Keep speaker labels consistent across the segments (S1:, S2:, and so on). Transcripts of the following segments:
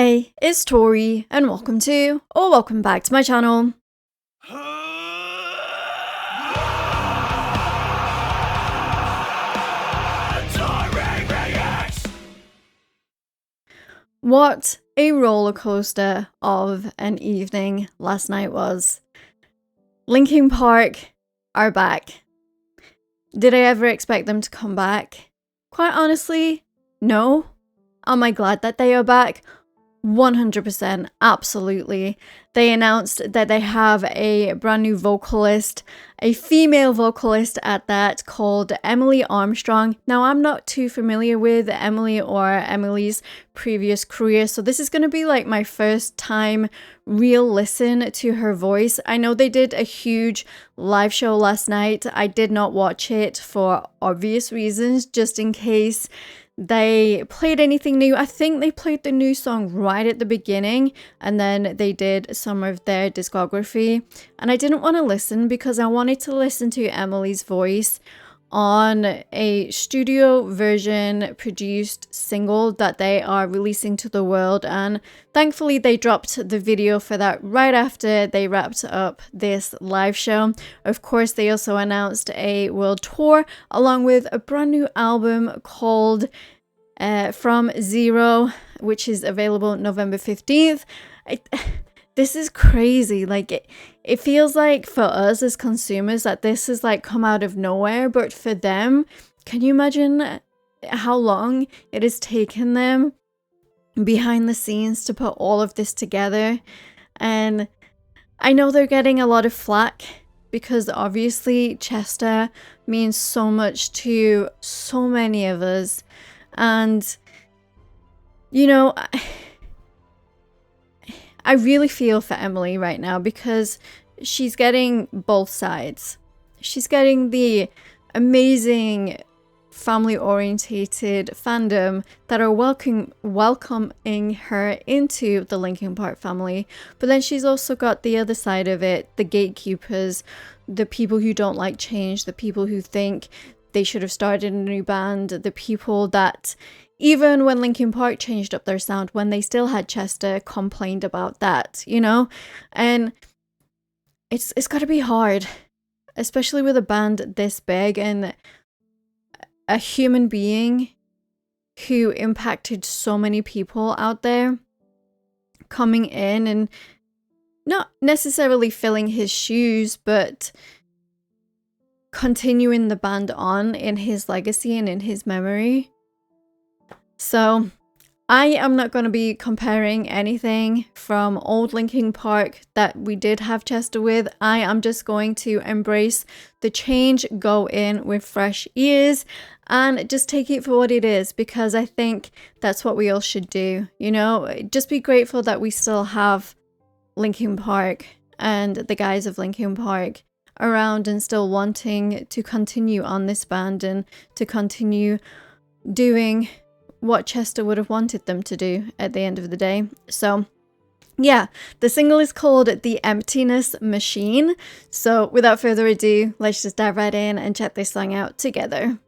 S1: Hey, it's Tauri, and welcome back to my channel. What a roller coaster of an evening last night was. Linkin Park are back. Did I ever expect them to come back? Quite honestly, no. Am I glad that they are back? 100%, absolutely. They announced that they have a brand new vocalist, a female vocalist at that, called Emily Armstrong. Now, I'm not too familiar with Emily or Emily's previous career, so this is going to be like my first time real listen to her voice. I know they did a huge live show last night. I did not watch it for obvious reasons, just in case they played anything new. I think they played the new song right at the beginning, and then they did some of their discography. And I didn't want to listen because I wanted to listen to Emily's voice on a studio version produced single that they are releasing to the world. And thankfully they dropped the video for that right after they wrapped up this live show. Of course, they also announced a world tour along with a brand new album called From Zero, which is available November 15th. This is crazy. Like, it feels like for us as consumers that this has like come out of nowhere, but for them, can you imagine how long it has taken them behind the scenes to put all of this together? And I know they're getting a lot of flack because obviously Chester means so much to so many of us. And, you know, I really feel for Emily right now because she's getting both sides. She's getting the amazing family-orientated fandom that are welcoming her into the Linkin Park family. But then she's also got the other side of it, the gatekeepers, the people who don't like change, the people who think they should have started a new band, the people that, even when Linkin Park changed up their sound, when they still had Chester, complained about that, you know? And it's got to be hard, especially with a band this big and a human being who impacted so many people out there coming in and not necessarily filling his shoes, but continuing the band on in his legacy and in his memory. So I am not going to be comparing anything from old Linkin Park that we did have Chester with. I am just going to embrace the change, go in with fresh ears, and just take it for what it is, because I think that's what we all should do. You know, just be grateful that we still have Linkin Park and the guys of Linkin Park around and still wanting to continue on this band and to continue doing what Chester would have wanted them to do at the end of the day. So yeah, the single is called The Emptiness Machine. So without further ado, let's just dive right in and check this song out together.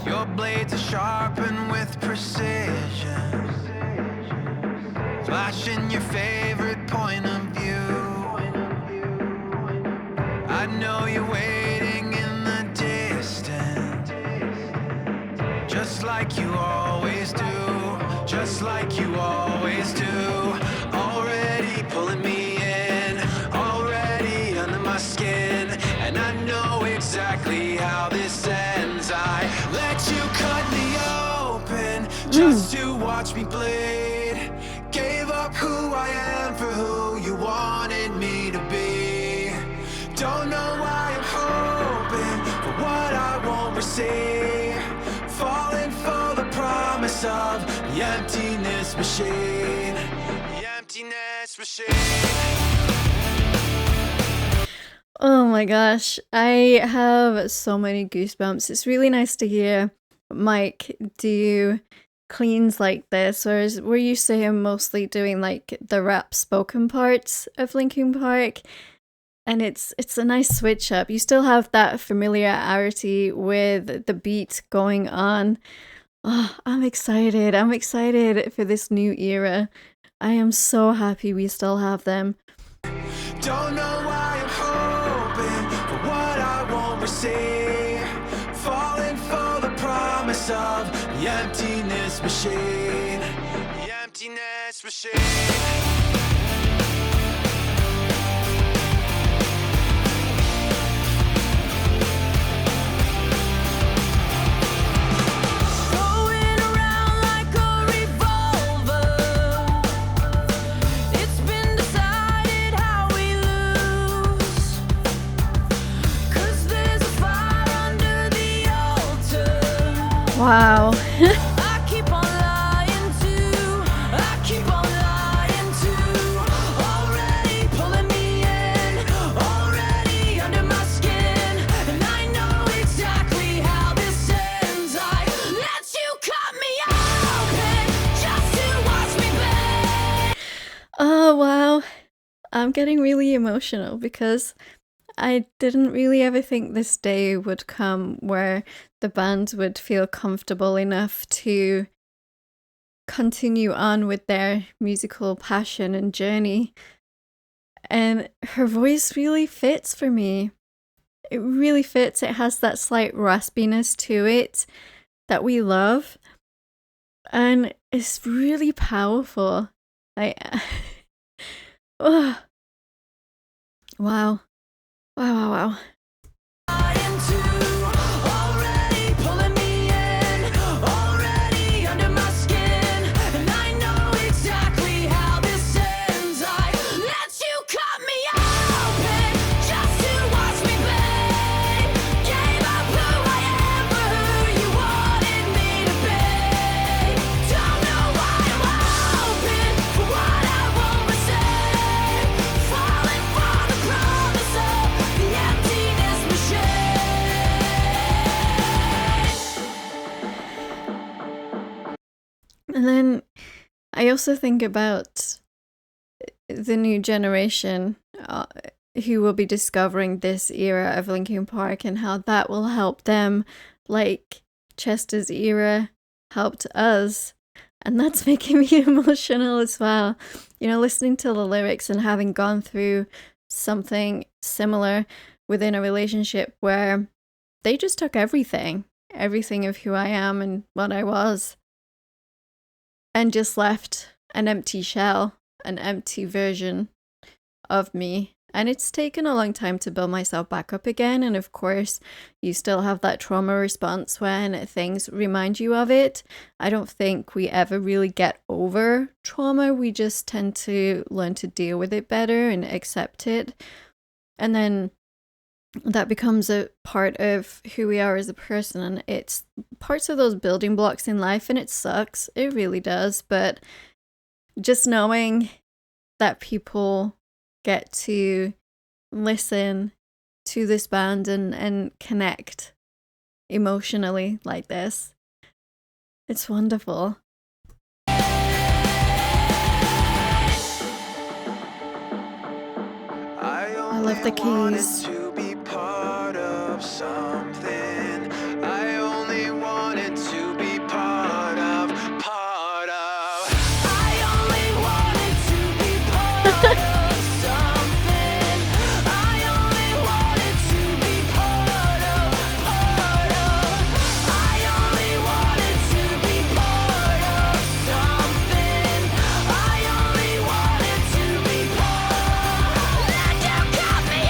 S2: Your blades are sharpened with precision, flashing your favorite point of view. I know you're waiting in the distance, just like you always do, just like you always do. Already pulling me in, already under my skin, and I know exactly how this ends. I let you cut me open just to watch me bleed. Gave up who I am for who you wanted me to be. Don't know why I'm hoping for what I won't receive. Falling for the promise of the emptiness machine. The emptiness machine.
S1: Oh my gosh, I have so many goosebumps. It's really nice to hear Mike do cleans like this, whereas we're used to him mostly doing like the rap spoken parts of Linkin Park. And it's a nice switch up. You still have that familiarity with the beat going on. Oh, I'm excited. I'm excited for this new era. I am so happy we still have them.
S2: Don't know why I'm hoping for what I won't receive. Falling for the promise of the emptiness machine. The emptiness machine.
S1: Wow. Oh, wow. I'm getting really emotional because I didn't really ever think this day would come where the band would feel comfortable enough to continue on with their musical passion and journey. And her voice really fits for me. It really fits. It has that slight raspiness to it that we love. And it's really powerful. Like, oh. Wow. Wow, wow, wow. And then I also think about the new generation who will be discovering this era of Linkin Park and how that will help them, like Chester's era helped us. And that's making me emotional as well. You know, listening to the lyrics and having gone through something similar within a relationship where they just took everything of who I am and what I was, and just left an empty shell, an empty version of me. And it's taken a long time to build myself back up again. And of course, you still have that trauma response when things remind you of it. I don't think we ever really get over trauma. We just tend to learn to deal with it better and accept it. And then that becomes a part of who we are as a person, and it's parts of those building blocks in life, and it sucks. It really does. But just knowing that people get to listen to this band and connect emotionally like this, it's wonderful. I love the keys.
S2: Something I only wanted to be part of. I only wanted to be part of something. I only wanted to be part of. I only wanted to be part of something. I only wanted to be part. Let you cut me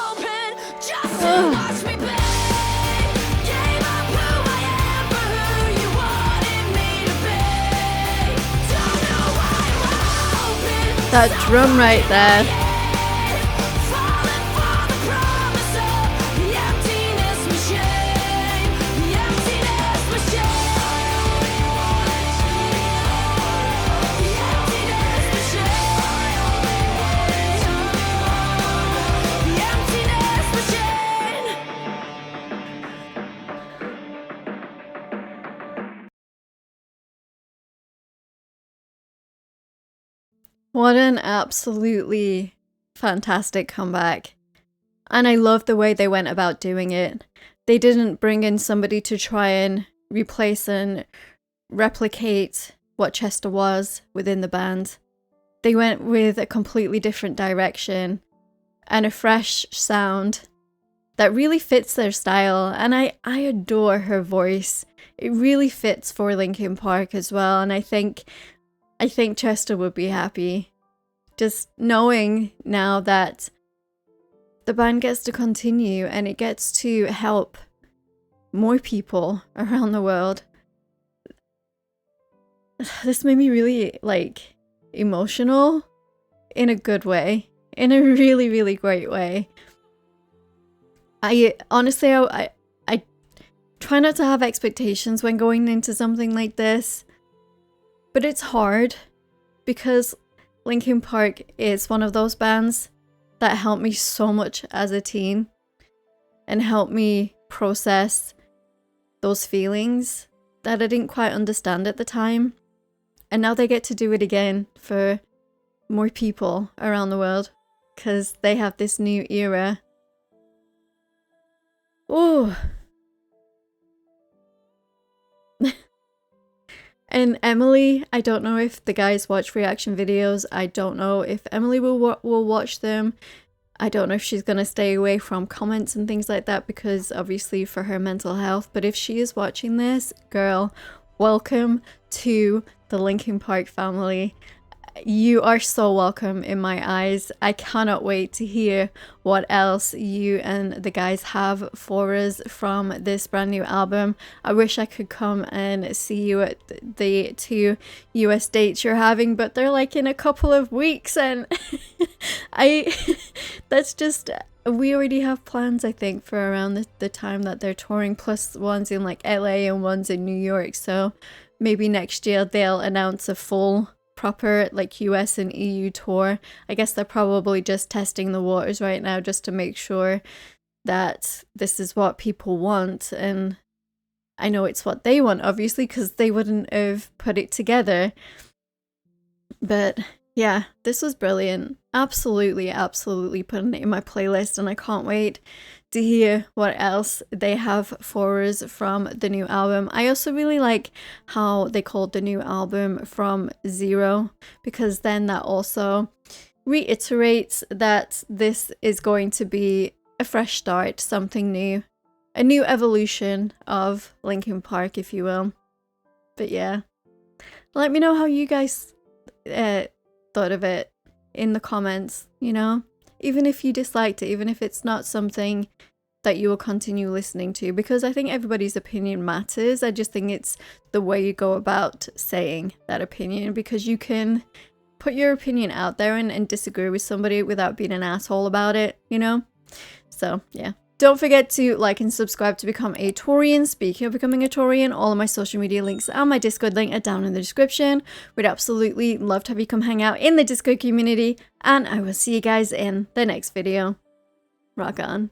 S2: open just to watch me play.
S1: That drum right there. What an absolutely fantastic comeback. And I love the way they went about doing it. They didn't bring in somebody to try and replace and replicate what Chester was within the band. They went with a completely different direction and a fresh sound that really fits their style. And I adore her voice. It really fits for Linkin Park as well. And I think Chester would be happy just knowing now that the band gets to continue and it gets to help more people around the world. This made me really like emotional in a good way, in a really, really great way. I honestly, I try not to have expectations when going into something like this, but it's hard because Linkin Park is one of those bands that helped me so much as a teen and helped me process those feelings that I didn't quite understand at the time. And now they get to do it again for more people around the world because they have this new era. Oh. And Emily, I don't know if the guys watch reaction videos. I don't know if Emily will watch them. I don't know if she's going to stay away from comments and things like that because obviously for her mental health. But if she is watching this, girl, welcome to the Linkin Park family. You are so welcome in my eyes. I cannot wait to hear what else you and the guys have for us from this brand new album. I wish I could come and see you at the 2 US dates you're having, but they're like in a couple of weeks and that's just, we already have plans I think for around the time that they're touring, plus ones in like LA and ones in New York, so maybe next year they'll announce a full proper like US and EU tour. I guess they're probably just testing the waters right now just to make sure that this is what people want, and I know it's what they want obviously because they wouldn't have put it together. But yeah, this was brilliant. Absolutely putting it in my playlist, and I can't wait to hear what else they have for us from the new album. I also really like how they called the new album From Zero, because then that also reiterates that this is going to be a fresh start, something new, a new evolution of Linkin Park, if you will. But yeah, let me know how you guys thought of it in the comments, you know? Even if you disliked it, even if it's not something that you will continue listening to, because I think everybody's opinion matters. I just think it's the way you go about saying that opinion, because you can put your opinion out there and disagree with somebody without being an asshole about it, you know? So, yeah. Don't forget to like and subscribe to become a Taurian. Speaking of becoming a Taurian, all of my social media links and my Discord link are down in the description. We'd absolutely love to have you come hang out in the Discord community, and I will see you guys in the next video. Rock on.